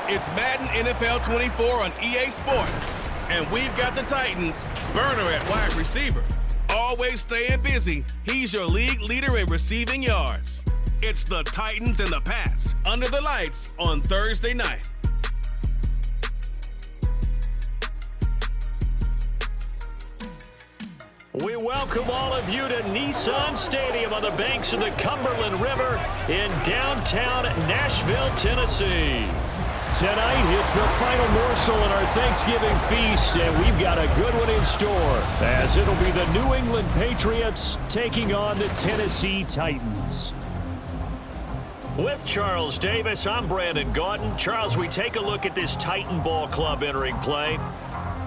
It's Madden NFL 24 on EA Sports. And we've got the Titans, Burner at wide receiver. Always staying busy, he's your league leader in receiving yards. It's the Titans and the Pats under the lights on Thursday night. We welcome all of you to Nissan Stadium on the banks of the Cumberland River in downtown Nashville, Tennessee. Tonight, it's the final morsel in our Thanksgiving feast, and we've got a good one in store, as it'll be the New England Patriots taking on the Tennessee Titans. With Charles Davis, I'm Brandon Gaudin. Charles, we take a look at this Titan Ball Club entering play.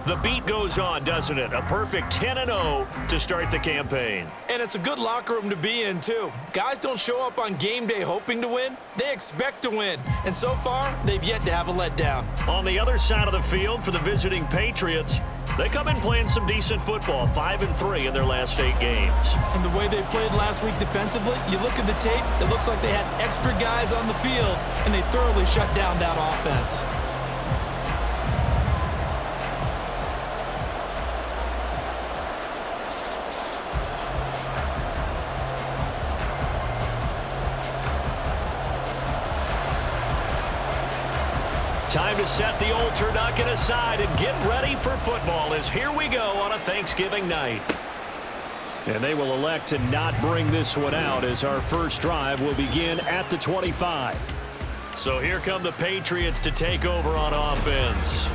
The beat goes on, doesn't it? A perfect 10-0 to start the campaign. And it's a good locker room to be in, too. Guys don't show up on game day hoping to win. They expect to win. And so far, they've yet to have a letdown. On the other side of the field for the visiting Patriots, they come in playing some decent football, 5-3 in their last 8 games. And the way they played last week defensively, you look at the tape, it looks like they had extra guys on the field, and they thoroughly shut down that offense. Time to set the old turducken aside and get ready for football as here we go on a Thanksgiving night. And they will elect to not bring this one out as our first drive will begin at the 25. So here come the Patriots to take over on offense.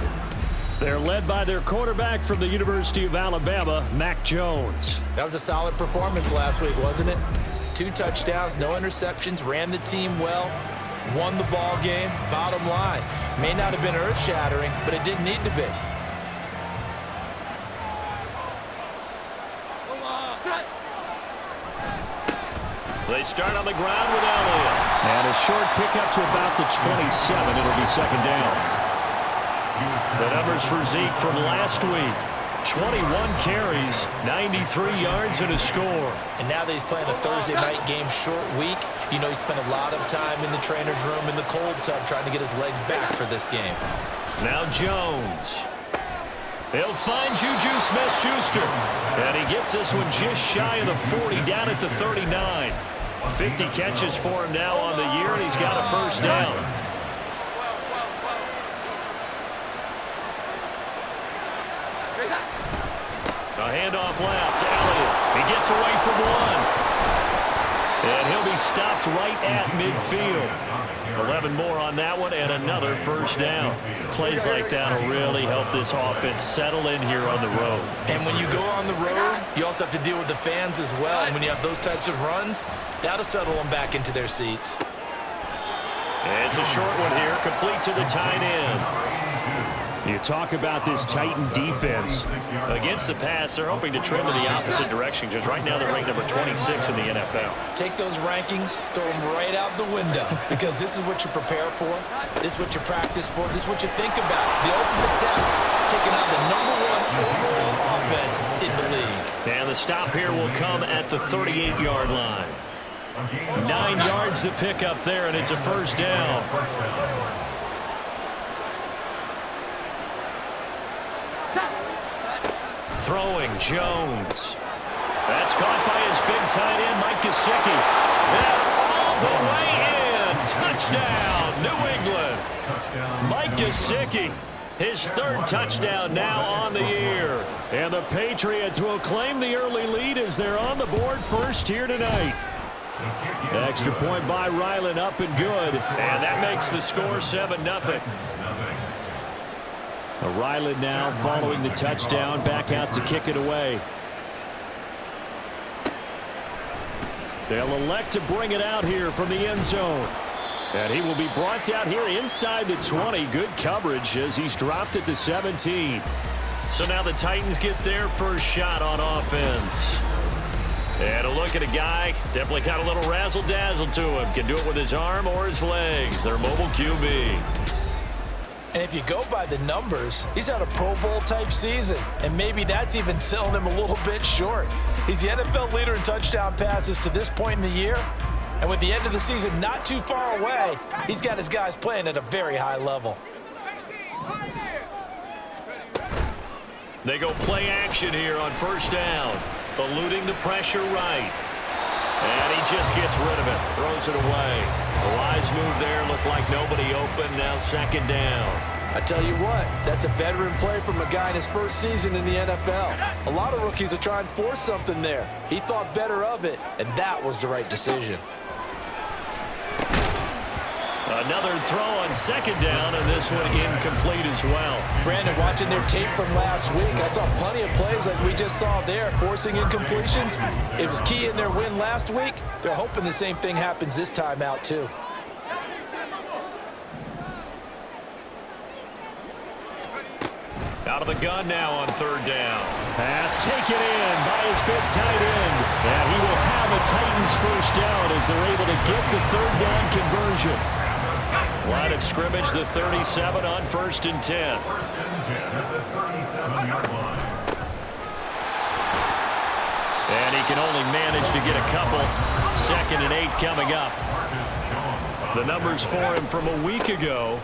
They're led by their quarterback from the University of Alabama, Mac Jones. That was a solid performance last week, wasn't it? 2 touchdowns, no interceptions, ran the team well. Won the ball game. Bottom line, may not have been earth-shattering, but it didn't need to be. They start on the ground with Elliott. And a short pickup to about the 27. It'll be second down. The numbers for Zeke from last week. 21 carries, 93 yards, and a score. And now that he's playing a Thursday night game, short week, you know he spent a lot of time in the trainer's room in the cold tub trying to get his legs back for this game. Now Jones. He'll find Juju Smith-Schuster. And he gets this one just shy of the 40, down at the 39. 50 catches for him now on the year, and he's got a first down. A handoff left to Elliott. He gets away from one. And he'll be stopped right at midfield. 11 more on that one and another first down. Plays like that will really help this offense settle in here on the road. And when you go on the road, you also have to deal with the fans as well. And when you have those types of runs, that'll settle them back into their seats. And it's a short one here, complete to the tight end. You talk about this Titan defense. Against the pass, they're hoping to trim in the opposite direction because right now they're ranked number 26 in the NFL. Take those rankings, throw them right out the window because this is what you prepare for, this is what you practice for, this is what you think about. The ultimate test, taking out the #1 overall offense in the league. And the stop here will come at the 38-yard line. 9 yards to pick up there, and it's a first down. Throwing Jones. That's caught by his big tight end, Mike Gesicki. And all the way in. Touchdown, New England. Mike Gesicki, his 3rd touchdown now on the year. And the Patriots will claim the early lead as they're on the board first here tonight. Extra point by Ryland, up and good. And that makes the score 7-0. Ryland now following the touchdown, back out to kick it away. They'll elect to bring it out here from the end zone. And he will be brought down here inside the 20. Good coverage as he's dropped at the 17. So now the Titans get their first shot on offense. And a look at a guy, definitely got a little razzle-dazzle to him. Can do it with his arm or his legs. Their mobile QB. And if you go by the numbers, he's had a Pro Bowl-type season, and maybe that's even selling him a little bit short. He's the NFL leader in touchdown passes to this point in the year, and with the end of the season not too far away, he's got his guys playing at a very high level. They go play action here on first down. Eluding the pressure right. And he just gets rid of it. Throws it away. A wise move there. Looked like nobody open. Now second down. I tell you what, that's a veteran play from a guy in his first season in the NFL. A lot of rookies are trying to force something there. He thought better of it, and that was the right decision. Another throw on second down, and this one incomplete as well. Brandon, watching their tape from last week, I saw plenty of plays like we just saw there, forcing incompletions. It was key in their win last week. They're hoping the same thing happens this time out, too. Out of the gun now on third down. Pass taken in by his big tight end. And he will have a Titans first down as they're able to get the third down conversion. Line of scrimmage, the 37 on 1st and 10. And he can only manage to get a couple. 2nd and 8 coming up. The numbers for him from a week ago.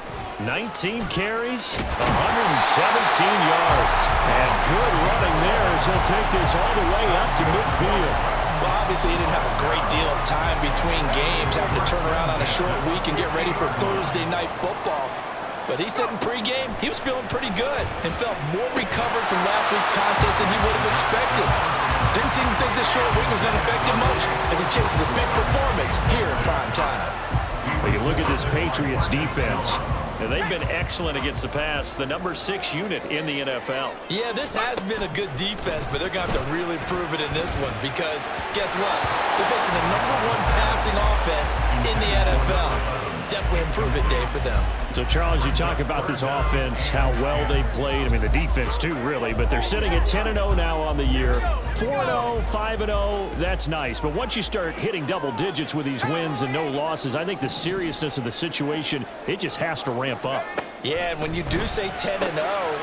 19 carries, 117 yards. And good running there as he'll take this all the way up to midfield. Well, obviously he didn't have a great deal of time between games, having to turn around on a short week and get ready for Thursday night football. But he said in pregame he was feeling pretty good and felt more recovered from last week's contest than he would have expected. Didn't seem to think this short week was going to affect him much as he chases a big performance here in prime time. Well, you look at this Patriots defense. And they've been excellent against the pass, the number 6 unit in the NFL. Yeah, this has been a good defense, but they're going to have to really prove it in this one because, guess what? They're facing the number 1 passing offense in the NFL. It's definitely an improvement day for them. So, Charles, you talk about this offense, how well they played. I mean, the defense, too, really. But they're sitting at 10-0 now on the year. 4-0, 5-0, that's nice. But once you start hitting double digits with these wins and no losses, I think the seriousness of the situation, it just has to ramp up. Yeah, and when you do say 10-0,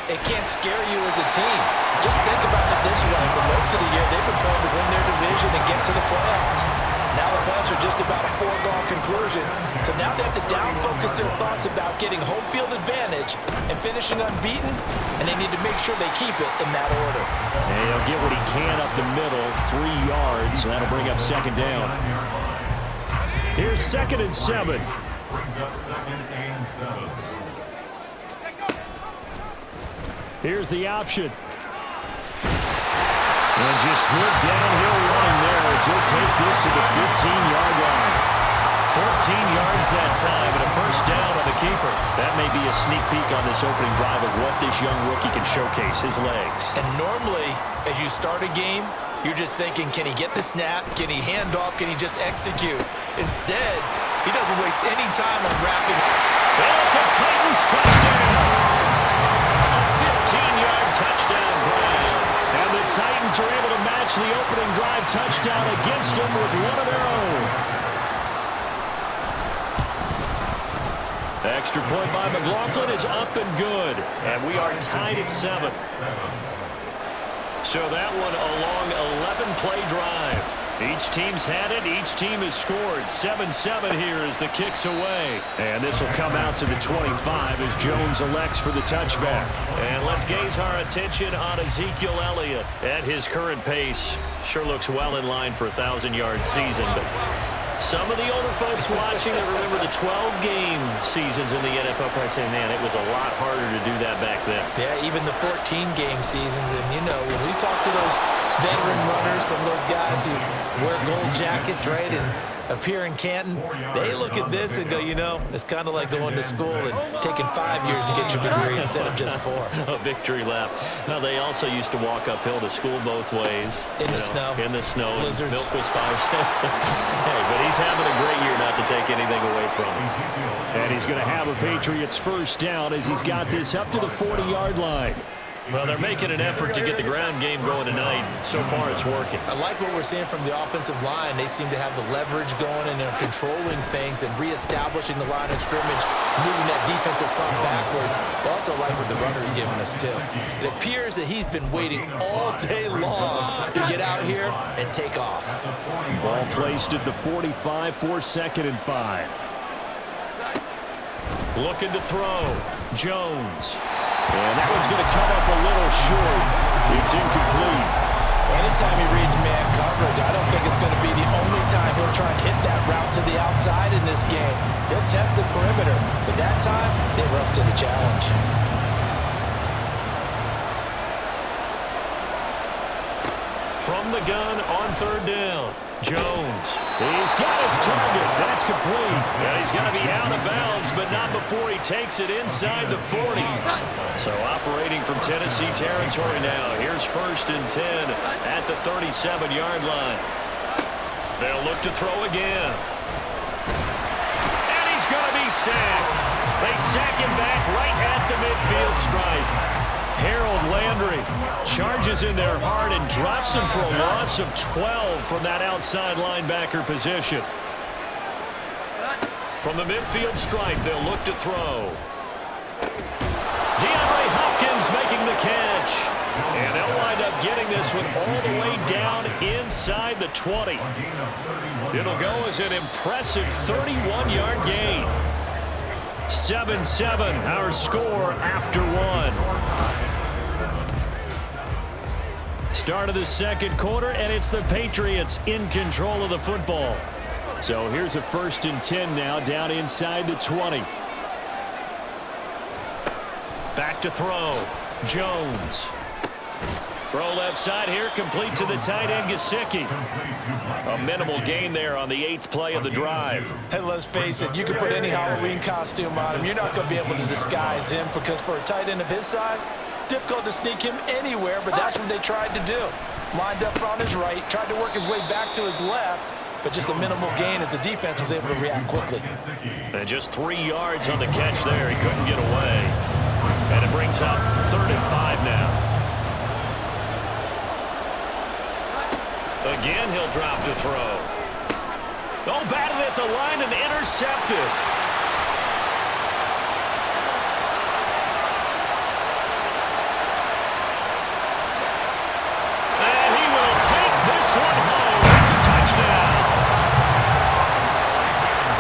it can't scare you as a team. Just think about it this way. For most of the year, they've been playing to win their division and get to the playoffs. Now the points are just about a foregone conclusion. So now they have to down-focus their thoughts about getting home field advantage and finishing unbeaten, and they need to make sure they keep it in that order. And he'll get what he can up the middle, 3 yards, so that'll bring up second down. Here's 2nd and 7. Here's the option. And just good downhill running there as he'll take this to the 15-yard line. 14 yards that time and a first down on the keeper. That may be a sneak peek on this opening drive of what this young rookie can showcase, his legs. And normally, as you start a game, you're just thinking, can he get the snap? Can he hand off? Can he just execute? Instead, he doesn't waste any time on wrapping. And it's a Titans touchdown. A 15-yard touchdown grab. And the Titans are able to match the opening drive touchdown against them with one of their own. Extra point by McLaughlin is up and good. And we are tied at 7. So that one a long 11-play drive. Each team's had it. Each team has scored. 7-7 here as the kick's away. And this will come out to the 25 as Jones elects for the touchback. And let's gaze our attention on Ezekiel Elliott. At his current pace, sure looks well in line for a 1,000-yard season. But some of the older folks watching that remember the 12-game seasons in the NFL probably saying, man, it was a lot harder to do that back then. Yeah, even the 14-game seasons. And, you know, when we talk to those veteran runners, some of those guys who wear gold jackets, right, and appear in Canton, they look at this and go, you know, it's kind of like going to school and taking 5 years to get your degree instead of just 4. A victory lap. Now, they also used to walk uphill to school both ways. In the snow. In the snow. Blizzards. Milk was 5 cents. Hey, but he's having a great year not to take anything away from him. And he's going to have a Patriots first down as he's got this up to the 40-yard line. Well, they're making an effort to get the ground game going tonight. So far, it's working. I like what we're seeing from the offensive line. They seem to have the leverage going, and they're controlling things and reestablishing the line of scrimmage, moving that defensive front backwards. But also like what the runner's giving us, too. It appears that he's been waiting all day long to get out here and take off. Ball placed at the 45 for 2nd and 5. Looking to throw. Jones. And that one's going to come up a little short. It's incomplete. Anytime he reads man coverage, I don't think it's going to be the only time he'll try and hit that route to the outside in this game. He'll test the perimeter, but that time, they were up to the challenge. From the gun on third down. Jones. He's got his target. That's complete. And he's going to be out of bounds, but not before he takes it inside the 40. So operating from Tennessee territory now. Here's 1st and 10 at the 37-yard line. They'll look to throw again. And he's going to be sacked. They sack him back right at the midfield stripe. Harold Landry charges in there hard and drops him for a loss of 12 from that outside linebacker position. From the midfield stripe, they'll look to throw. DeAndre Hopkins making the catch. And they'll wind up getting this one all the way down inside the 20. It'll go as an impressive 31-yard gain. 7-7, our score after one. Start of the second quarter, and it's the Patriots in control of the football. So here's a 1st and 10 now, down inside the 20. Back to throw. Jones. Throw left side here, complete to the tight end, Gesicki. A minimal gain there on the 8th play of the drive. Hey, let's face it, you can put any Halloween costume on him. You're not going to be able to disguise him because for a tight end of his size, difficult to sneak him anywhere, but that's what they tried to do. Lined up on his right, tried to work his way back to his left, but just a minimal gain as the defense was able to react quickly. And just 3 yards on the catch there. He couldn't get away. And it brings up 3rd and 5 now. Again, he'll drop to throw. Oh, batted at the line and intercepted. And he will take this one home. It's a touchdown.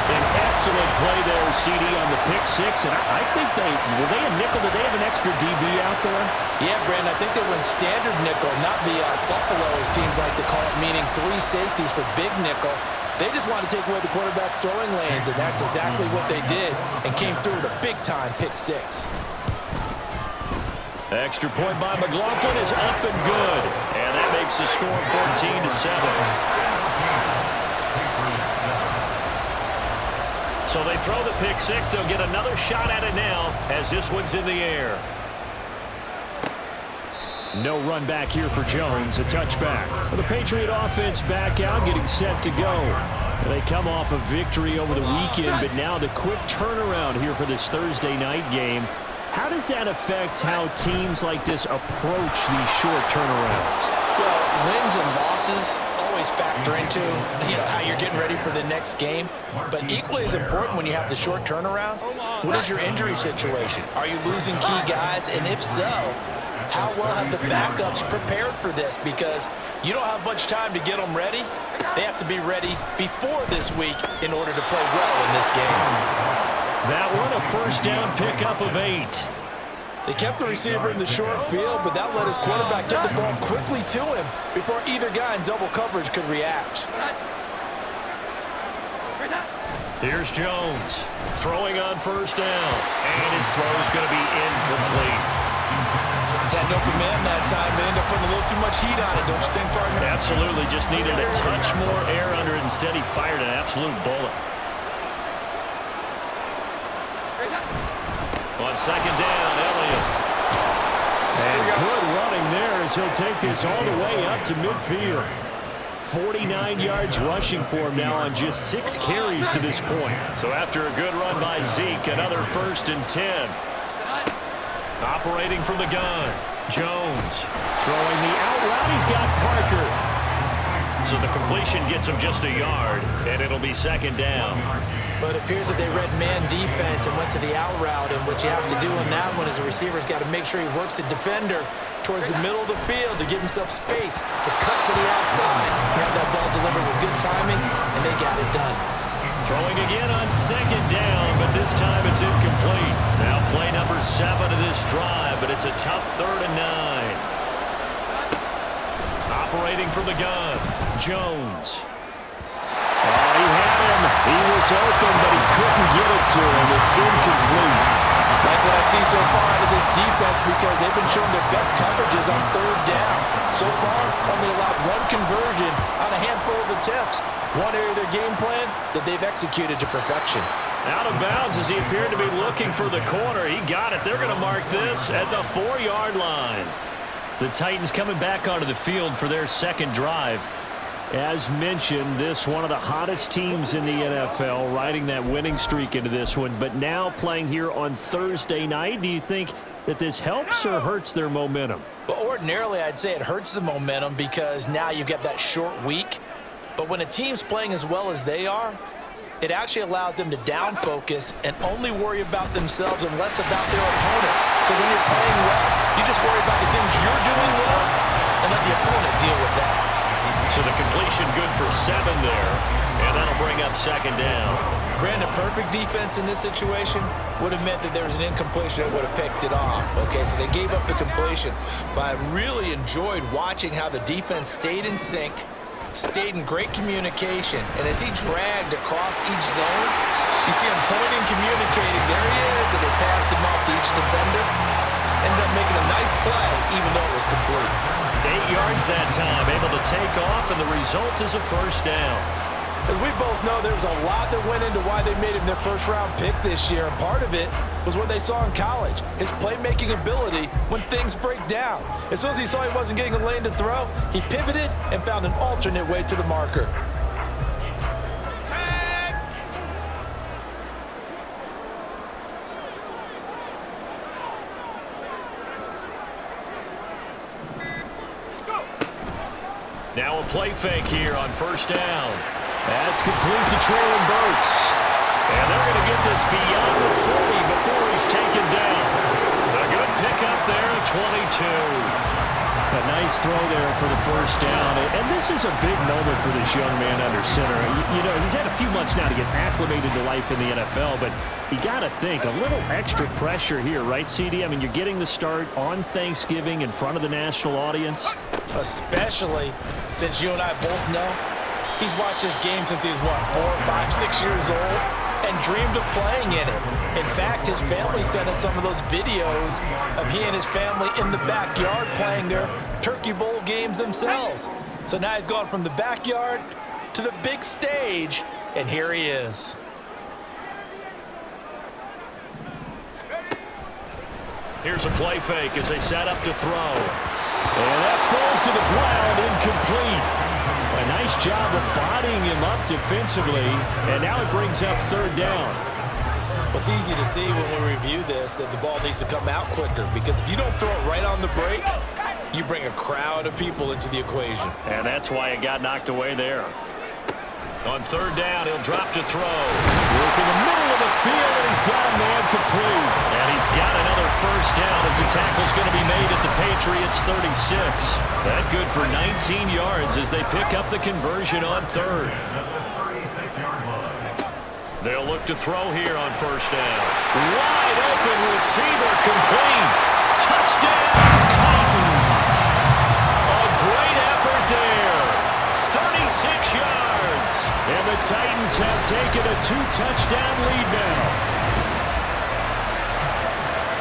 An excellent play there, CD, on the pick six. And I think were they a nickel? Did they have an extra DB out there? Yeah, Brandon, I think they were in standard nickel, not the Buffalo, as teams like to call it, meaning 3 safeties for big nickel. They just want to take away the quarterback's throwing lanes, and that's exactly what they did, and came through with a big-time pick six. Extra point by McLaughlin is up and good, and that makes the score 14-7. So they throw the pick six. They'll get another shot at it now as this one's in the air. No run back here for Jones, a touchback. The Patriot offense back out, getting set to go. They come off a victory over the weekend, but now the quick turnaround here for this Thursday night game. How does that affect how teams like this approach these short turnarounds? Well, wins and losses always factor into how you're getting ready for the next game. But equally as important when you have the short turnaround, what is your injury situation? Are you losing key guys? And if so, how well have the backups prepared for this? Because you don't have much time to get them ready. They have to be ready before this week in order to play well in this game. That one, a first down pickup of 8. They kept the receiver in the short field, but that let his quarterback get the ball quickly to him before either guy in double coverage could react. Here's Jones throwing on first down, and his throw's going to be incomplete. Had an open man that time. They ended up putting a little too much heat on it, don't you think, partner? Absolutely. Just needed a touch more air under it. Instead, he fired an absolute bullet. On second down, Elliott. And good running there as he'll take this all the way up to midfield. 49 yards rushing for him now on just 6 carries to this point. So after a good run by Zeke, another 1st and 10. Operating from the gun, Jones throwing the out route. He's got Parker. So the completion gets him just a yard, and it'll be second down. But it appears that they read man defense and went to the out route, and what you have to do in that one is the receiver's got to make sure he works the defender towards the middle of the field to give himself space to cut to the outside. Have that ball delivered with good timing, and they got it done. Throwing again on second down, but this time it's incomplete. Now play number 7 of this drive, but it's a tough 3rd and 9. Operating from the gun, Jones. He had him. He was open, but he couldn't get it to him. It's incomplete. Like what I see so far out of this defense, because they've been showing their best coverages on 3rd down. So far, only allowed 1 conversion on a handful of attempts. One area of their game plan that they've executed to perfection. Out of bounds as he appeared to be looking for the corner. He got it. They're going to mark this at the 4-yard line. The Titans coming back onto the field for their second drive. As mentioned, this one of the hottest teams in the NFL, riding that winning streak into this one, but now playing here on Thursday night. Do you think that this helps or hurts their momentum? Well, ordinarily, I'd say it hurts the momentum because now you've got that short week. But when a team's playing as well as they are, it actually allows them to down focus and only worry about themselves and less about their opponent. So when you're playing well, you just worry about the things you're doing well and let the opponent deal with that. So the completion good for 7 there, and that'll bring up second down. Brandon, perfect defense in this situation would have meant that there was an incompletion that would have picked it off. Okay, so they gave up the completion, but I really enjoyed watching how the defense stayed in sync, stayed in great communication, and as he dragged across each zone, you see him pointing, communicating, there he is, and they passed him off to each defender. Ended up making a nice play, even though it was complete. 8 yards that time, able to take off, and the result is a first down. As we both know, there was a lot that went into why they made him their first-round pick this year, and part of it was what they saw in college, his playmaking ability when things break down. As soon as he saw he wasn't getting a lane to throw, he pivoted and found an alternate way to the marker. Now a play fake here on first down. That's complete to Traylon Burks. And they're going to get this beyond the 40 before he's taken down. A good pickup there at 22. A nice throw there for the first down. And this is a big moment for this young man under center. You know, he's had a few months now to get acclimated to life in the NFL, but you got to think, a little extra pressure here, right, CD? I mean, you're getting the start on Thanksgiving in front of the national audience. Especially since you and I both know he's watched this game since he was, 4, 5, 6 years old and dreamed of playing in it. In fact, his family sent us some of those videos of he and his family in the backyard playing their Turkey Bowl games themselves. So now he's gone from the backyard to the big stage, and here he is. Here's a play fake as they set up to throw. And that falls to the ground, incomplete. A nice job of bodying him up defensively, and now it brings up third down. Well, it's easy to see when we review this that the ball needs to come out quicker, because if you don't throw it right on the break, you bring a crowd of people into the equation. And that's why it got knocked away there. On third down, he'll drop to throw. Work in the middle of the field, and he's got a man complete. And he's got another first down as the tackle's going to be made at the Patriots 36. That good for 19 yards as they pick up the conversion on third. They'll look to throw here on first down. Wide open receiver, complete. Touchdown, Titans. A great effort there. 36 yards. And the Titans have taken a 2-touchdown lead now.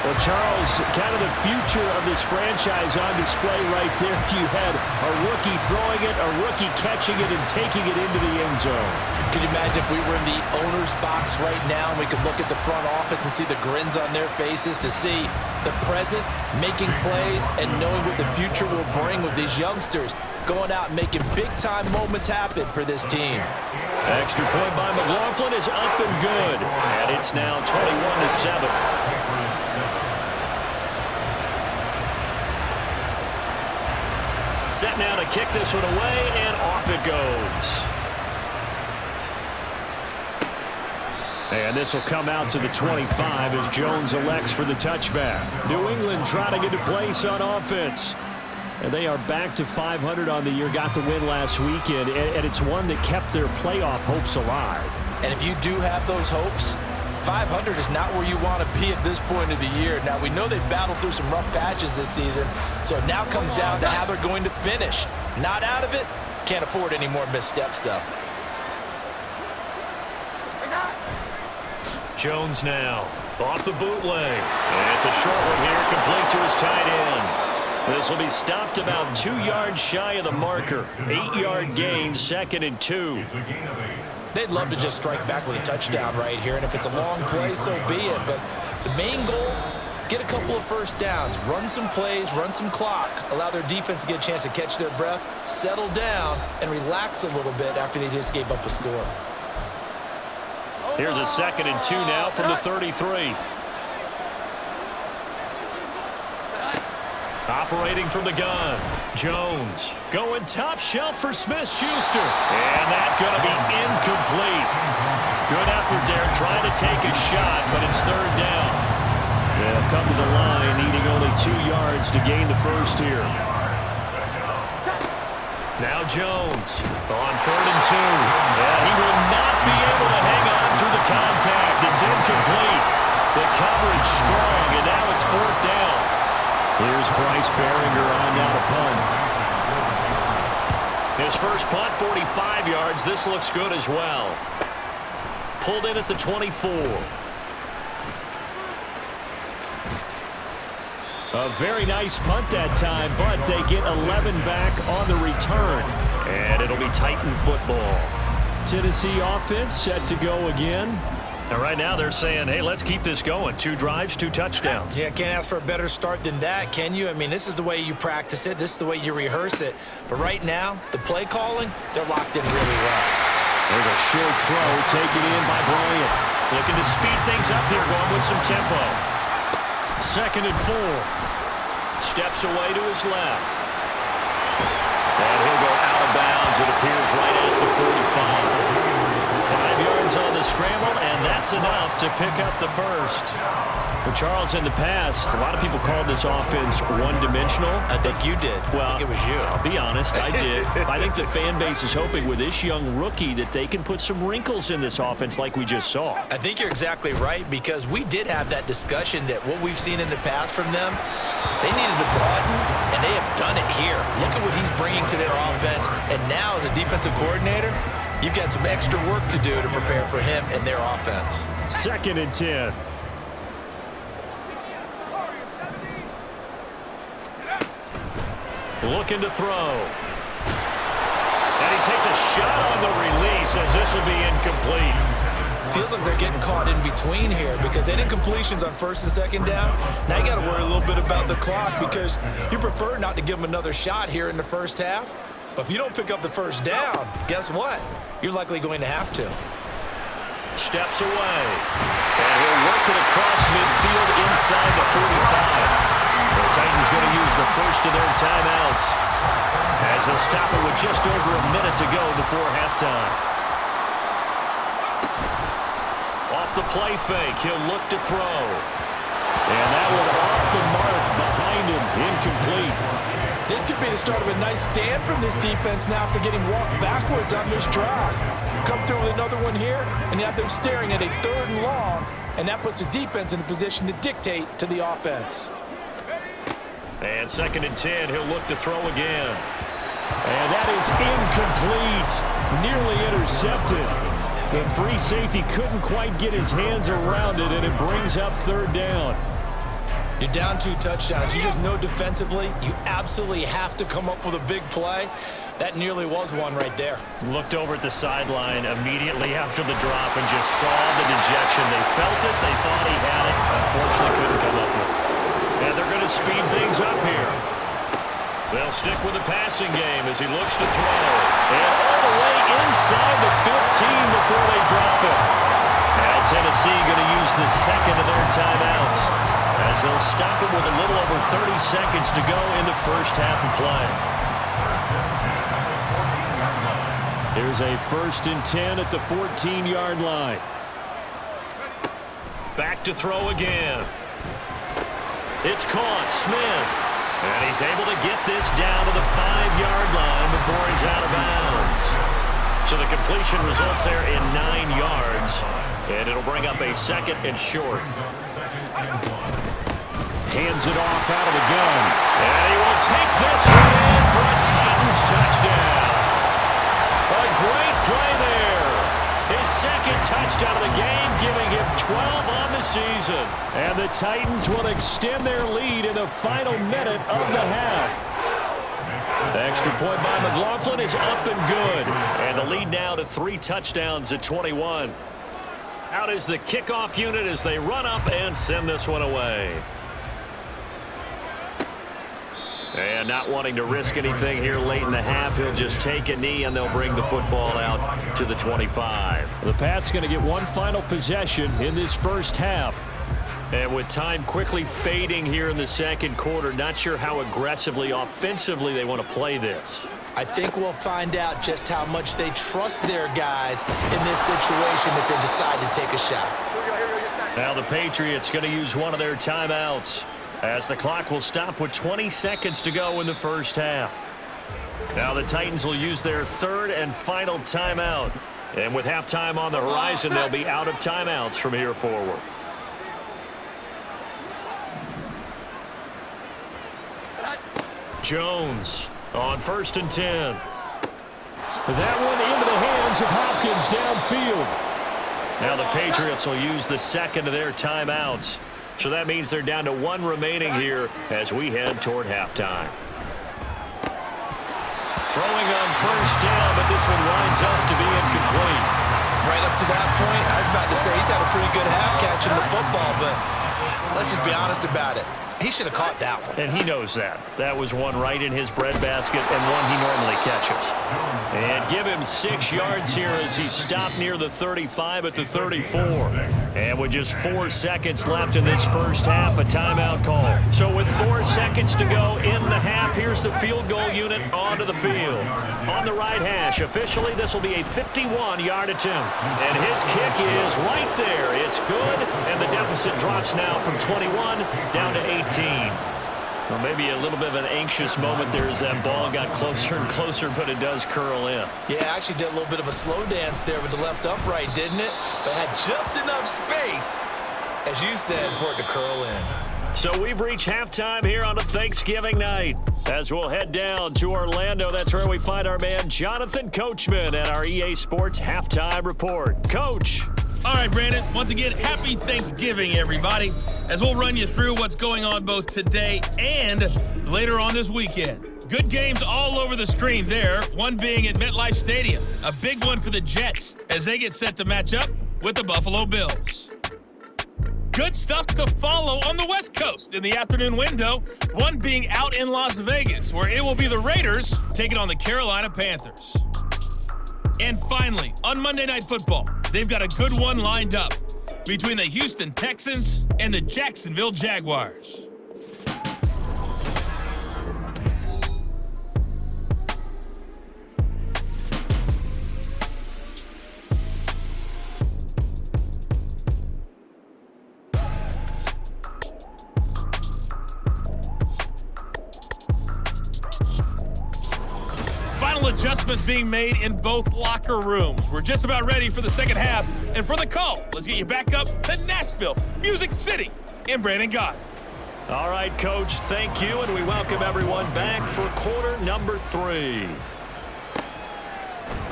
Well, Charles, kind of the future of this franchise on display right there. You had a rookie throwing it, a rookie catching it, and taking it into the end zone. Could you imagine if we were in the owner's box right now and we could look at the front office and see the grins on their faces, to see the present making plays and knowing what the future will bring with these youngsters going out and making big-time moments happen for this team. Extra point by McLaughlin is up and good. And it's now 21-7. Set now to kick this one away, and off it goes. And this will come out to the 25 as Jones elects for the touchback. New England trying to get a place on offense. And they are back to 500 on the year, got the win last weekend, and it's one that kept their playoff hopes alive. And if you do have those hopes, 500 is not where you want to be at this point of the year. Now, we know they've battled through some rough patches this season, so it now comes down to how they're going to finish. Not out of it. Can't afford any more missteps, though. Jones now off the bootleg. And it's a short one here, complete to his tight end. This will be stopped about 2 yards shy of the marker. 8-yard gain, 2nd and 2. They'd love to just strike back with a touchdown right here, and if it's a long play, so be it. But the main goal, get a couple of first downs, run some plays, run some clock, allow their defense to get a chance to catch their breath, settle down, and relax a little bit after they just gave up a score. Here's a 2nd and 2 now from the 33. Operating from the gun, Jones going top shelf for Smith-Schuster. And that's going to be incomplete. Good effort there trying to take a shot, but it's 3rd down. They'll come to the line needing only 2 yards to gain the first here. Now Jones on 3rd and 2. And he will not be able to hang on through the contact. It's incomplete. The coverage strong, and now it's 4th down. Here's Bryce Baringer on now to punt. His first punt, 45 yards. This looks good as well. Pulled in at the 24. A very nice punt that time, but they get 11 back on the return. And it'll be Titan football. Tennessee offense set to go again. And right now they're saying, hey, let's keep this going. 2 drives, 2 touchdowns. Yeah, can't ask for a better start than that, can you? I mean, this is the way you practice it. This is the way you rehearse it. But right now, the play calling, they're locked in really well. There's a short throw taken in by Bryant. Looking to speed things up here, going with some tempo. 2nd and 4. Steps away to his left. And he'll go out of bounds. It appears right at the 45. 5 yards on the scramble, and that's enough to pick up the first. Well, Charles, in the past, a lot of people called this offense one-dimensional. I think you did. Well, I think it was you. I'll be honest, I did. I think the fan base is hoping with this young rookie that they can put some wrinkles in this offense like we just saw. I think you're exactly right, because we did have that discussion that what we've seen in the past from them, they needed to broaden, and they have done it here. Look at what he's bringing to their offense, and now as a defensive coordinator, you've got some extra work to do to prepare for him and their offense. 2nd and 10. Looking to throw. And he takes a shot on the release as this will be incomplete. Feels like they're getting caught in between here because they did incompletions on 1st and 2nd down. Now you got to worry a little bit about the clock because you prefer not to give them another shot here in the first half. But if you don't pick up the first down, guess what? You're likely going to have to. Steps away. And he'll work it across midfield inside the 45. The Titans going to use the first of their timeouts as they'll stop it with just over a minute to go before halftime. Off the play fake, he'll look to throw. And that one off the mark behind him, incomplete. This could be the start of a nice stand from this defense now after getting walked backwards on this drive. Come through with another one here, and you have them staring at a 3rd and long, and that puts the defense in a position to dictate to the offense. And 2nd and 10, he'll look to throw again. And that is incomplete, nearly intercepted. The free safety couldn't quite get his hands around it, and it brings up 3rd down. You're down 2 touchdowns. You just know defensively you absolutely have to come up with a big play. That nearly was one right there. Looked over at the sideline immediately after the drop and just saw the dejection. They felt it. They thought he had it. Unfortunately, couldn't come up with it. And they're going to speed things up here. They'll stick with the passing game as he looks to throw. And all the way inside the 15 before they drop it. Now Tennessee going to use the 2nd of their timeouts as they'll stop it with a little over 30 seconds to go in the first half of play. Here's a 1st and 10 at the 14-yard line. Back to throw again. It's caught, Smith. And he's able to get this down to the 5-yard line before he's out of bounds. So the completion results there in 9 yards. And it'll bring up a 2nd and short. Hands it off out of the gun. And he will take this one in for a Titans touchdown. A great play there. His 2nd touchdown of the game, giving him 12 on the season. And the Titans will extend their lead in the final minute of the half. The extra point by McLaughlin is up and good. And the lead now to 3 touchdowns at 21. Out is the kickoff unit as they run up and send this one away. And not wanting to risk anything here late in the half, he'll just take a knee and they'll bring the football out to the 25. The Pats going to get one final possession in this first half. And with time quickly fading here in the 2nd quarter, not sure how aggressively, offensively they want to play this. I think we'll find out just how much they trust their guys in this situation if they decide to take a shot. Now the Patriots going to use one of their timeouts as the clock will stop with 20 seconds to go in the first half. Now the Titans will use their 3rd and final timeout. And with halftime on the horizon, they'll be out of timeouts from here forward. Jones on 1st and 10. That one into the hands of Hopkins downfield. Now the Patriots will use the 2nd of their timeouts. So that means they're down to 1 remaining here as we head toward halftime. Throwing on 1st down, but this one winds up to be incomplete. Right up to that point, I was about to say he's had a pretty good half catching the football, but let's just be honest about it. He should have caught that one. And he knows that. That was one right in his breadbasket and one he normally catches. And give him 6 yards here as he stopped near the 35 at the 34. And with just 4 seconds left in this first half, a timeout call. So with 4 seconds to go in the half, here's the field goal unit onto the field. On the right hash, officially this will be a 51-yard attempt. And his kick is right there. It's good, and the deficit drops now from 21 down to 18. Well, maybe a little bit of an anxious moment there as that ball got closer and closer, but it does curl in. Yeah, actually did a little bit of a slow dance there with the left upright, didn't it? But had just enough space, as you said, for it to curl in. So we've reached halftime here on a Thanksgiving night. As we'll head down to Orlando, that's where we find our man Jonathan Coachman at our EA Sports Halftime Report. Coach. All right, Brandon, once again, happy Thanksgiving, everybody, as we'll run you through what's going on both today and later on this weekend. Good games all over the screen there, one being at MetLife Stadium, a big one for the Jets as they get set to match up with the Buffalo Bills. Good stuff to follow on the West Coast in the afternoon window, one being out in Las Vegas, where it will be the Raiders taking on the Carolina Panthers. And finally, on Monday Night Football, they've got a good one lined up between the Houston Texans and the Jacksonville Jaguars. Adjustments being made in both locker rooms. We're just about ready for the second half. And for the call, let's get you back up to Nashville, Music City, and Brandon Gott. All right, Coach, thank you, and we welcome everyone back for quarter number 3.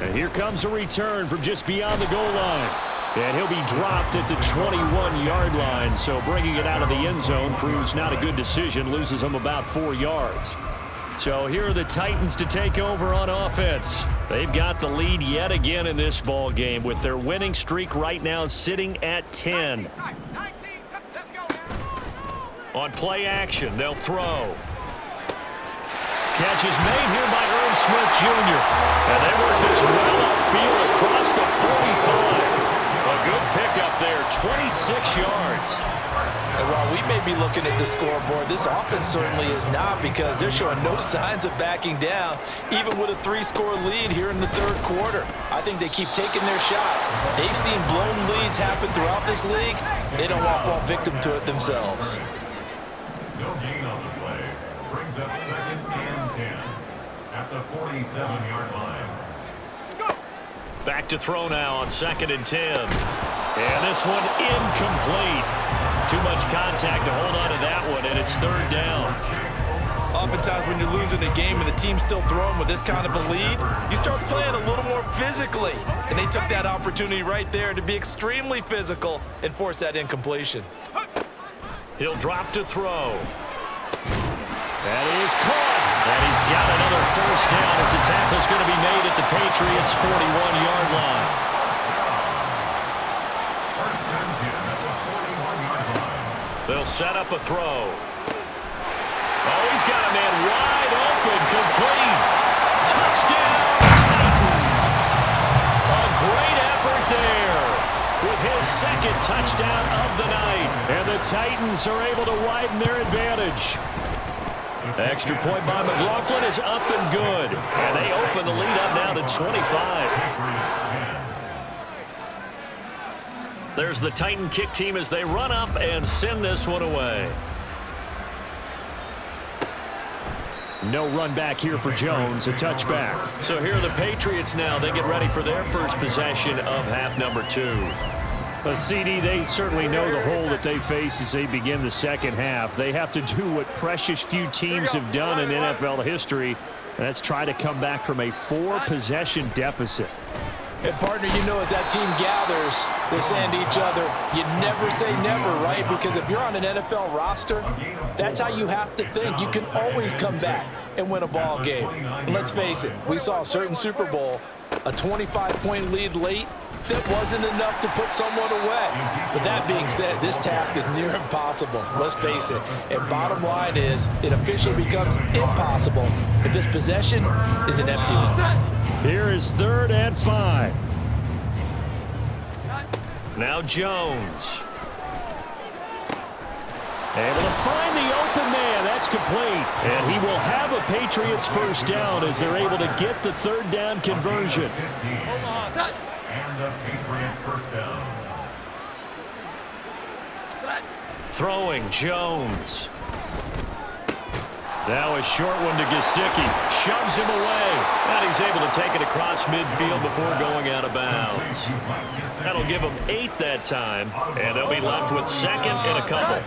And here comes a return from just beyond the goal line. And he'll be dropped at the 21-yard line, so bringing it out of the end zone proves not a good decision, loses him about 4 yards. So here are the Titans to take over on offense. They've got the lead yet again in this ball game with their winning streak right now sitting at 10. On play action, they'll throw. Catch is made here by Irv Smith Jr. And they work this well upfield across the 45. A good pickup there, 26 yards. And while we may be looking at the scoreboard, this offense certainly is not, because they're showing no signs of backing down, even with a 3-score lead here in the third quarter. I think they keep taking their shots. They've seen blown leads happen throughout this league. They don't want to fall victim to it themselves. No gain on the play. Brings up 2nd and 10 at the 47-yard line. Back to throw now on 2nd and 10. And this one incomplete. Too much contact to hold on to that one, and it's 3rd down. Oftentimes when you're losing a game and the team's still throwing with this kind of a lead, you start playing a little more physically. And they took that opportunity right there to be extremely physical and force that incompletion. He'll drop to throw. That is caught. And he's got another 1st down as the tackle's going to be made at the Patriots' 41-yard line. They'll set up a throw. Oh, he's got a man wide open, complete. Touchdown, Titans. A great effort there with his 2nd touchdown of the night. And the Titans are able to widen their advantage. Extra point by McLaughlin is up and good. And they open the lead up now to 25. There's the Titan kick team as they run up and send this one away. No run back here for Jones, a touchback. So here are the Patriots now. They get ready for their first possession of half number 2. A CD, they certainly know the hole that they face as they begin the 2nd half. They have to do what precious few teams have done in NFL history, and that's try to come back from a 4-possession deficit. And, partner, you know, as that team gathers, they're saying to each other, you never say never, right? Because if you're on an NFL roster, that's how you have to think. You can always come back and win a ball game. And let's face it, we saw a certain Super Bowl, a 25-point lead late, that wasn't enough to put someone away. But that being said, this task is near impossible. Let's face it. And bottom line is, it officially becomes impossible if this possession is an empty one. Here is 3rd and 5. Now Jones. Able to find the open man. That's complete. And he will have a Patriots 1st down as they're able to get the 3rd down conversion. And the Patriot 1st down. Throwing Jones. Now a short one to Gesicki. Shoves him away. And he's able to take it across midfield before going out of bounds. That'll give them 8 that time. And they'll be left with 2nd and a couple.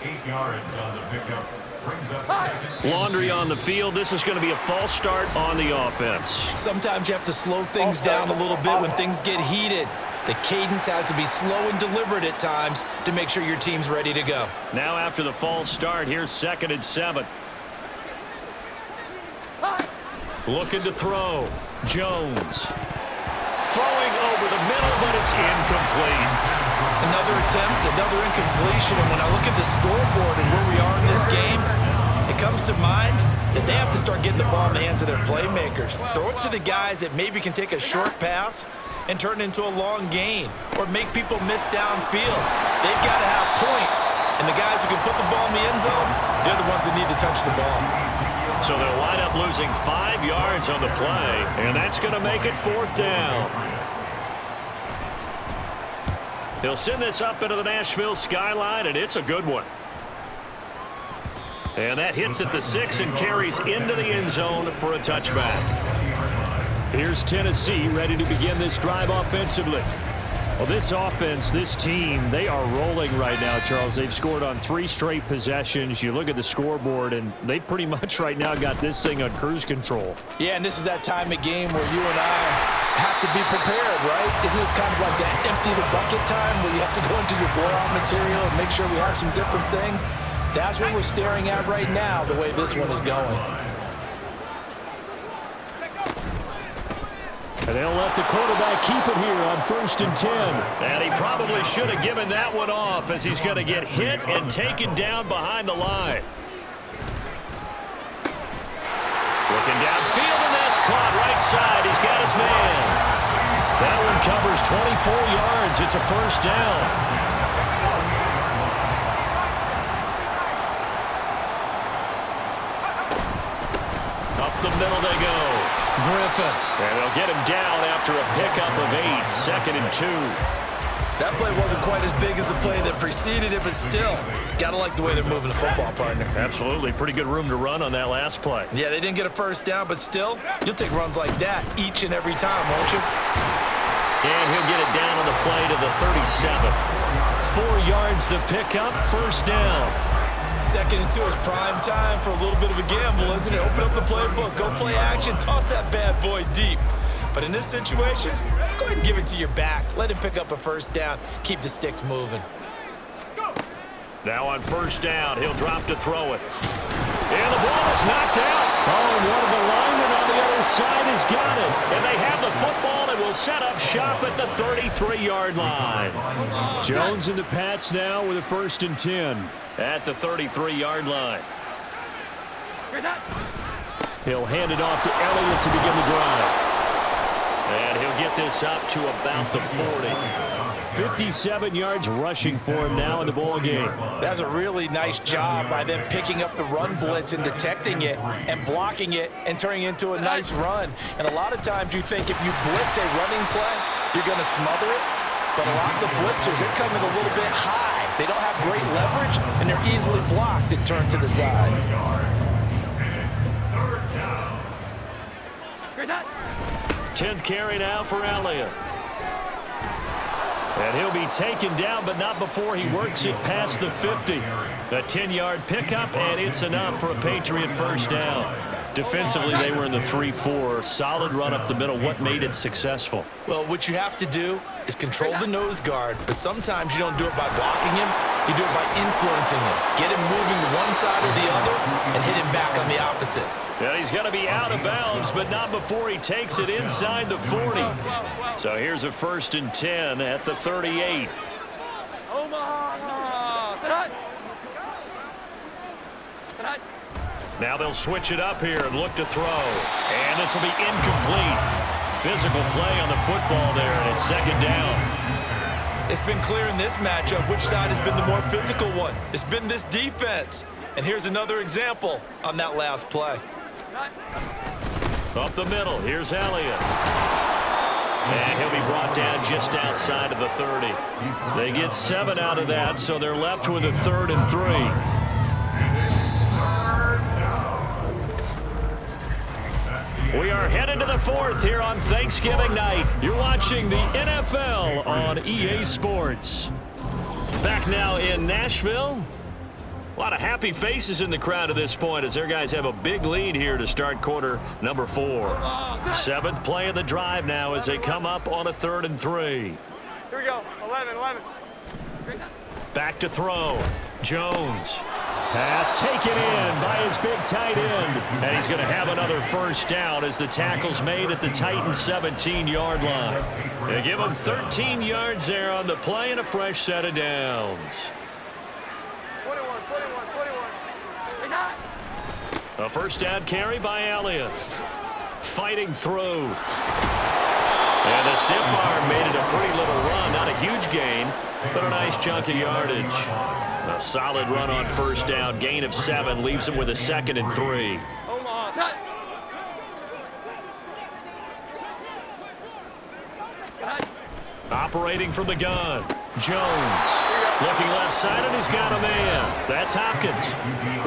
8 yards on the pickup. Brings up 2nd. Laundry on the field. This is going to be a false start on the offense. Sometimes you have to slow things down a little bit when things get heated. The cadence has to be slow and deliberate at times to make sure your team's ready to go. Now after the false start, here's 2nd and 7. Looking to throw. Jones. Throwing over the middle, but it's incomplete. Another attempt, another incompletion, and when I look at the scoreboard and where we are in this game, it comes to mind that they have to start getting the ball in the hands of their playmakers. Throw it to the guys that maybe can take a short pass and turn it into a long gain or make people miss downfield. They've got to have points, and the guys who can put the ball in the end zone, they're the ones that need to touch the ball. So they'll wind up losing 5 yards on the play, and that's going to make it 4th down. He'll send this up into the Nashville skyline, and it's a good one. And that hits at the 6 and carries into the end zone for a touchback. Here's Tennessee ready to begin this drive offensively. Well, this offense, this team, they are rolling right now, Charles. They've scored on 3 straight possessions. You look at the scoreboard, and they pretty much right now got this thing on cruise control. Yeah, and this is that time of game where you and I have to be prepared, right? Isn't this kind of like that empty the bucket time where you have to go into your blowout material and make sure we have some different things? That's what we're staring at right now, the way this one is going. And they'll let the quarterback keep it here on 1st and 10. And he probably should have given that one off as he's going to get hit and taken down behind the line. Looking downfield, and that's caught right side. He's got his man. That one covers 24 yards. It's a 1st down. Up the middle they go. Griffin. And they'll get him down after a pickup of 8. 2nd and 2. That play wasn't quite as big as the play that preceded it, but still, gotta like the way they're moving the football, partner. Absolutely. Pretty good room to run on that last play. Yeah, they didn't get a 1st down, but still, you'll take runs like that each and every time, won't you? And he'll get it down on the play to the 37. 4 yards the pickup, first down. Second and 2 is prime time for a little bit of a gamble, isn't it? Open up the playbook, go play action, toss that bad boy deep. But in this situation, go ahead and give it to your back. Let him pick up a first down. Keep the sticks moving. Now on first down, he'll drop to throw it. And the ball is knocked out. Oh, and one of the linemen on the other side has got it. And they have the football and will set up shop at the 33-yard line. Jones and the Pats now with a 1st and 10. At the 33-yard line. He'll hand it off to Elliott to begin the drive. And he'll get this up to about the 40. 57 yards rushing for him now in the ball game. That's a really nice job by them picking up the run blitz and detecting it and blocking it and turning it into a nice run. And a lot of times you think if you blitz a running play, you're going to smother it. But a lot of the blitzers, they come in a little bit high. They don't have great leverage, and they're easily blocked and turned to the side. 10th carry now for Elliott. And he'll be taken down, but not before he works it past the 50. A 10-yard pickup, and it's enough for a Patriot first down. Defensively, they were in the 3-4. Solid run up the middle. What made it successful? Well, what you have to do is control the nose guard, but sometimes you don't do it by blocking him. You do it by influencing him. Get him moving to one side or the other and hit him back on the opposite. Yeah, he's going to be out of bounds, but not before he takes it inside the 40. So here's a 1st and 10 at the 38. Now they'll switch it up here and look to throw. And this will be incomplete. Physical play on the football there, and it's 2nd down. It's been clear in this matchup which side has been the more physical one. It's been this defense. And here's another example on that last play. Up the middle, here's Elliott. And he'll be brought down just outside of the 30. They get 7 out of that, so they're left with a 3rd and 3. We are headed to the 4th here on Thanksgiving night. You're watching the NFL on EA Sports. Back now in Nashville. A lot of happy faces in the crowd at this point as their guys have a big lead here to start quarter number 4. 7th play of the drive now as they come up on a 3rd and 3. Here we go. 11. Back to throw. Jones. Pass taken in by his big tight end. And he's going to have another first down as the tackle's made at the Titans' 17-yard line. They give him 13 yards there on the play and a fresh set of downs. 21. A first down carry by Elliott. Fighting through. And the stiff arm made it a pretty little run. Not a huge gain, but a nice chunk of yardage. A solid run on first down. Gain of 7 leaves him with a 2nd and 3. Operating from the gun. Jones. Looking left side, and he's got a man. That's Hopkins.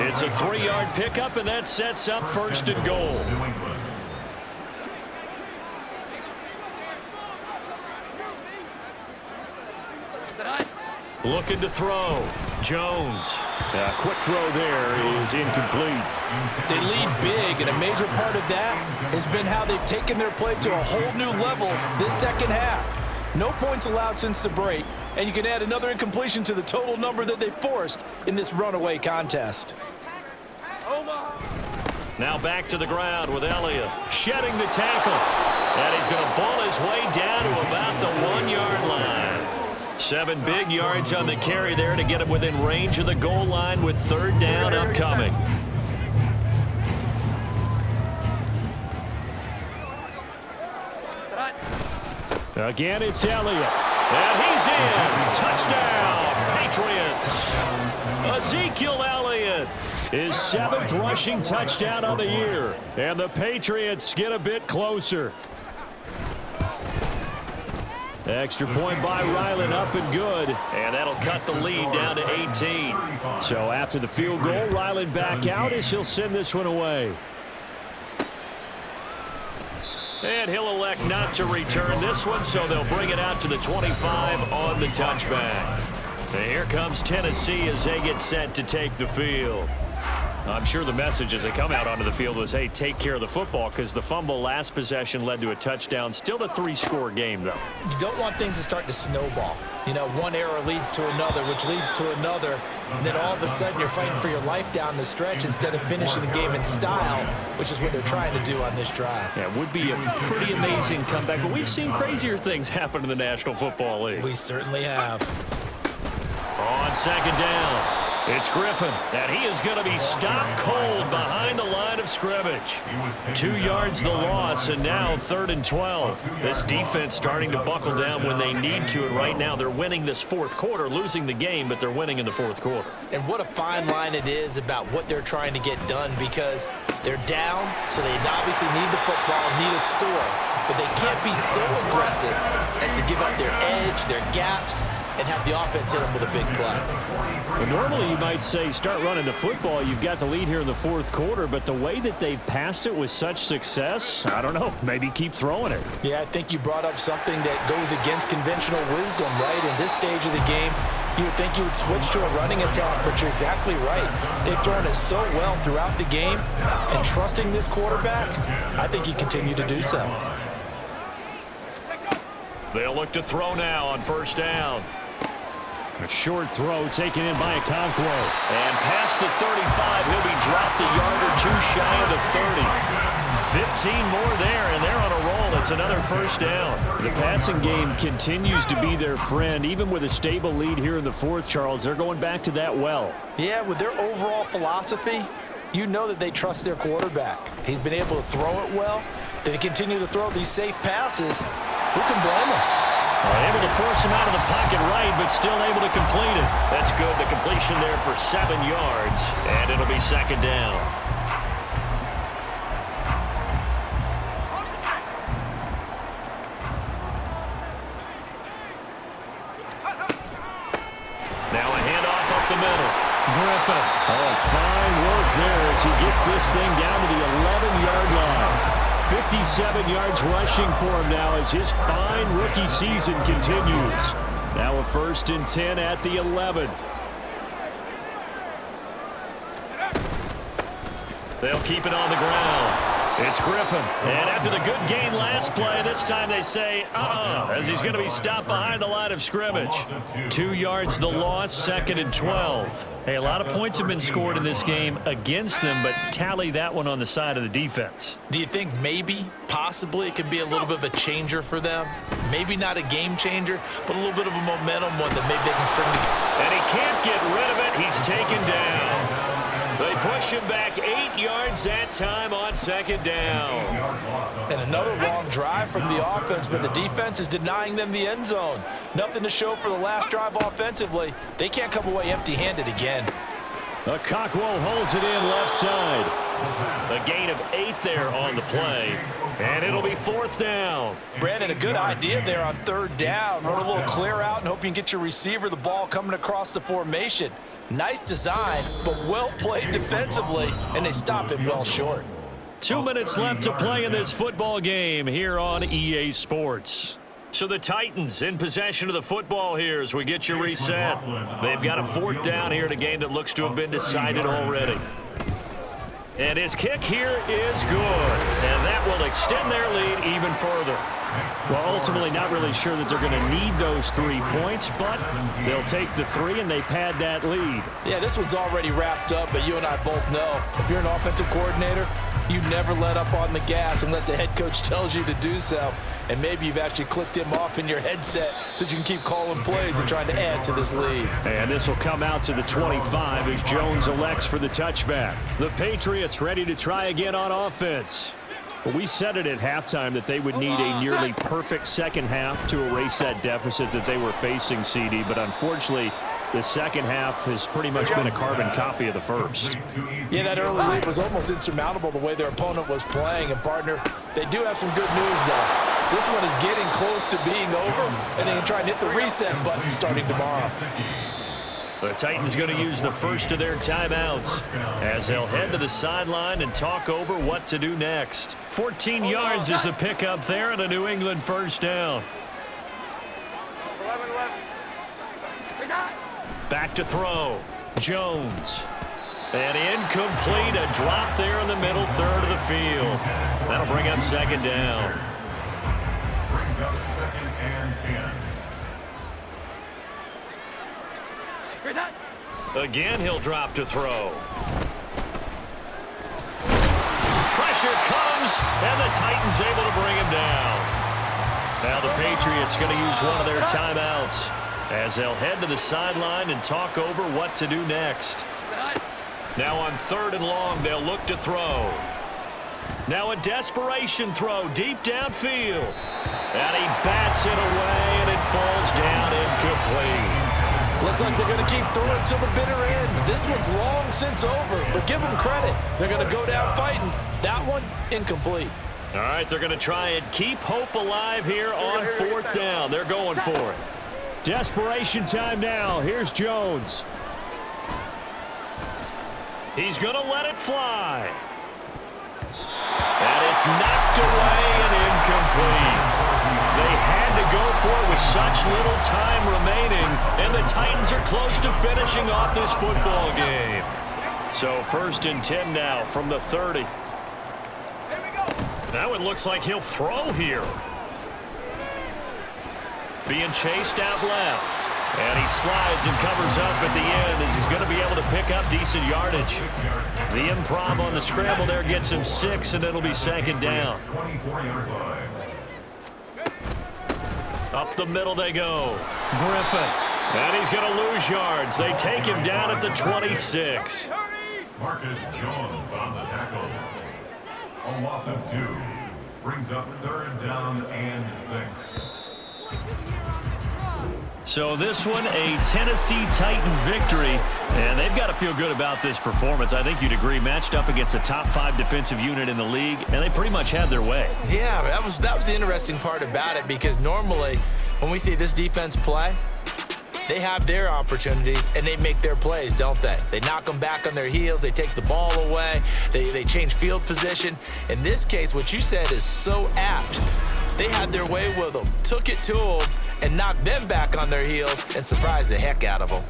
It's a 3-yard pickup, and that sets up 1st and goal. Looking to throw. Jones. A quick throw there is incomplete. They lead big, and a major part of that has been how they've taken their play to a whole new level this second half. No points allowed since the break, and you can add another incompletion to the total number that they forced in this runaway contest. Now back to the ground with Elliott. Shedding the tackle. And he's going to ball his way down to about the 1-yard line. 7 big yards on the carry there to get him within range of the goal line with 3rd down upcoming. Again, it's Elliott. And he's in. Touchdown, Patriots. Ezekiel Elliott. His 7th rushing touchdown of the year. And the Patriots get a bit closer. Extra point by Ryland, up and good. And that'll cut the lead down to 18. So after the field goal, Ryland back out as he'll send this one away. And he'll elect not to return this one, so they'll bring it out to the 25 on the touchback. And here comes Tennessee as they get set to take the field. I'm sure the message as they come out onto the field was, hey, take care of the football, because the fumble last possession led to a touchdown. Still a 3-score game, though. You don't want things to start to snowball. You know, one error leads to another, which leads to another. And then all of a sudden you're fighting for your life down the stretch instead of finishing the game in style, which is what they're trying to do on this drive. Yeah, it would be a pretty amazing comeback, but we've seen crazier things happen in the National Football League. We certainly have. On second down, it's Griffin, and he is going to be stopped cold behind the line of scrimmage. 2 yards the loss, and now 3rd and 12. This defense starting to buckle down when they need to, and right now they're winning this fourth quarter, losing the game, but they're winning in the fourth quarter. And what a fine line it is about what they're trying to get done, because they're down, so they obviously need the football, need a score, but they can't be so aggressive as to give up their edge, their gaps, and have the offense hit them with a big play. Well, normally you might say start running the football. You've got the lead here in the fourth quarter, but the way that they've passed it with such success, I don't know, maybe keep throwing it. Yeah, I think you brought up something that goes against conventional wisdom, right? In this stage of the game, you would think you would switch to a running attack, but you're exactly right. They've thrown it so well throughout the game, and trusting this quarterback, I think you continue to do so. They'll look to throw now on first down. A short throw taken in by Okonkwo. And past the 35, he'll be dropped a yard or two shy of the 30. 15 more there, and they're on a roll. It's another first down. The passing game continues to be their friend. Even with a stable lead here in the fourth, Charles, they're going back to that well. Yeah, with their overall philosophy, you know that they trust their quarterback. He's been able to throw it well. They continue to throw these safe passes. Who can blame them? Able to force him out of the pocket right, but still able to complete it. That's good. The completion there for 7 yards, and it'll be second down. Now a handoff up the middle. Griffin. Oh, fine work there as he gets this thing down to the 11-yard line. 57 yards rushing for him now as his fine rookie season continues. Now a 1st and 10 at the 11. They'll keep it on the ground. It's Griffin. And after the good gain last play, this time they say, as he's going to be stopped behind the line of scrimmage. 2 yards the loss, 2nd and 12. Hey, a lot of points have been scored in this game against them, but tally that one on the side of the defense. Do you think maybe, possibly, it could be a little bit of a changer for them? Maybe not a game changer, but a little bit of a momentum one that maybe they can string together. And he can't get rid of it. He's taken down. They push him back 8 yards that time on 2nd down. And another long drive from the offense, but the defense is denying them the end zone. Nothing to show for the last drive offensively. They can't come away empty-handed again. Okonkwo holds it in left side. A gain of 8 there on the play. And it'll be 4th down. Brandon, a good idea there on 3rd down. Run a little clear out and hope you can get your receiver the ball coming across the formation. Nice design, but well played defensively, and they stop it well short. 2 minutes left to play in this football game here on EA Sports. So the Titans in possession of the football here as we get you reset. They've got a 4th down here in a game that looks to have been decided already. And his kick here is good, and that will extend their lead even further. Well, ultimately not really sure that they're going to need those 3 points, but they'll take the 3 and they pad that lead. Yeah, this one's already wrapped up, but you and I both know if you're an offensive coordinator, you never let up on the gas unless the head coach tells you to do so. And maybe you've actually clicked him off in your headset so you can keep calling plays and trying to add to this lead. And this will come out to the 25 as Jones elects for the touchback. The Patriots ready to try again on offense. Well, we said it at halftime that they would need a nearly perfect second half to erase that deficit that they were facing, CD, but unfortunately, the second half has pretty much been a carbon copy of the first. Yeah, that early lead was almost insurmountable the way their opponent was playing. And, partner, they do have some good news, though. This one is getting close to being over, and they can try and hit the reset button starting tomorrow. The Titans going to use the first of their timeouts as they'll head to the sideline and talk over what to do next. 14 yards is the pickup there and a New England first down. 11. Back to throw. Jones. And incomplete. A drop there in the middle third of the field. That'll bring up second down. Brings up 2nd and 10. Again, he'll drop to throw. Pressure comes, and the Titans able to bring him down. Now the Patriots going to use one of their timeouts as they'll head to the sideline and talk over what to do next. Now on 3rd and long, they'll look to throw. Now a desperation throw deep downfield. And he bats it away, and it falls down incomplete. Looks like they're going to keep throwing to the bitter end. This one's long since over, but give them credit. They're going to go down fighting. That one, incomplete. All right, they're going to try and keep hope alive here on 4th down. They're going for it. Desperation time now. Here's Jones. He's going to let it fly. And it's knocked away and incomplete. They had to go for it with such little time remaining, and the Titans are close to finishing off this football game. So 1st and 10 now from the 30. Now it looks like he'll throw here. Being chased out left. And he slides and covers up at the end as he's going to be able to pick up decent yardage. The improv on the scramble there gets him 6, and it'll be second down. Up the middle they go. Griffin. And he's going to lose yards. They take him down at the 26. Marcus Jones on the tackle. A loss of 2. Brings up 3rd down and 6. So this one, a Tennessee Titan victory, and they've got to feel good about this performance. I think you'd agree, matched up against a top 5 defensive unit in the league, and they pretty much had their way. Yeah, that was the interesting part about it, because normally when we see this defense play, they have their opportunities and they make their plays, don't they? They knock them back on their heels. They take the ball away. They change field position. In this case, what you said is so apt. They had their way with them, took it to them, and knocked them back on their heels and surprised the heck out of them.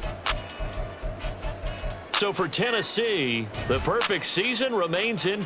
So for Tennessee, the perfect season remains intact.